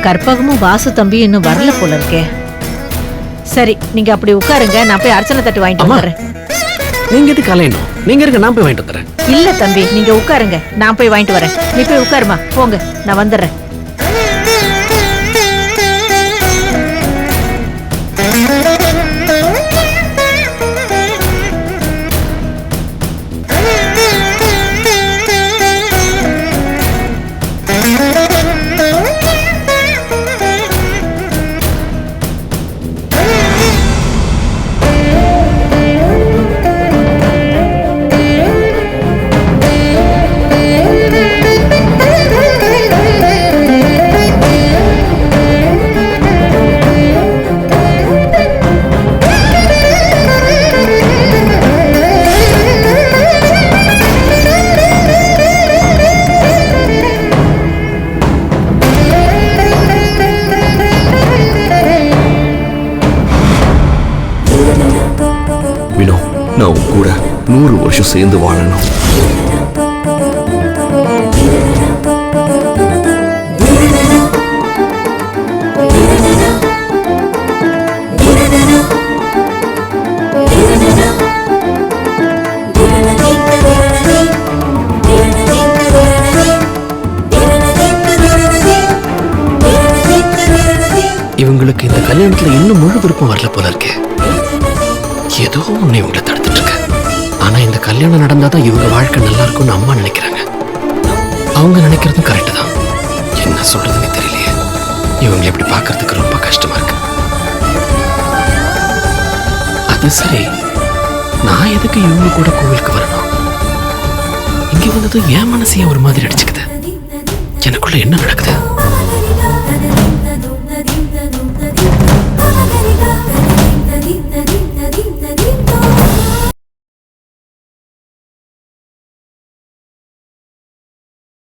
கற்பகமும் வாசு தம்பி இன்னும் வரல போல இருக்கே. சரி, நீங்க அப்படி உட்காருங்க, நான் போய் அர்ச்சனை தட்டு வாங்கிட்டு வந்துடுறேன். நீங்க எதுக்கு அலையணும்? நீங்க இருக்க, நான் போய் வாங்கிட்டு வந்துடுறேன். இல்ல தம்பி, நீங்க உட்காருங்க, நான் போய் வாங்கிட்டு வரேன். நீ போய் உட்காருமா, போங்க, நான் வந்துடுறேன். வினோ, நான் உன் கூட 100 வருஷம் சேர்ந்து வாழணும். இவங்களுக்கு இந்த கல்யாணத்துல இன்னும் முழு விருப்பம் வரல போல இருக்கே. ஏதோ ஒண்ணு இவங்களை தடுத்துட்டு இருக்கு. ஆனா இந்த கல்யாணம் நடந்தாதான் இவங்க வாழ்க்கை நல்லா இருக்கும்னு அம்மா நினைக்கிறாங்க. அவங்க நினைக்கிறதும் கரெக்டு தான். என்ன சொல்றதுன்னு தெரியலையே. இவங்க எப்படி பார்க்கறதுக்கு ரொம்ப கஷ்டமா இருக்கு. அது சரி, நான் எதுக்கு இவங்க கூட கோவிலுக்கு வரணும்? இங்க வந்ததும் என் மனசையே ஒரு மாதிரி அடிச்சுக்குது. எனக்குள்ள என்ன நடக்குது?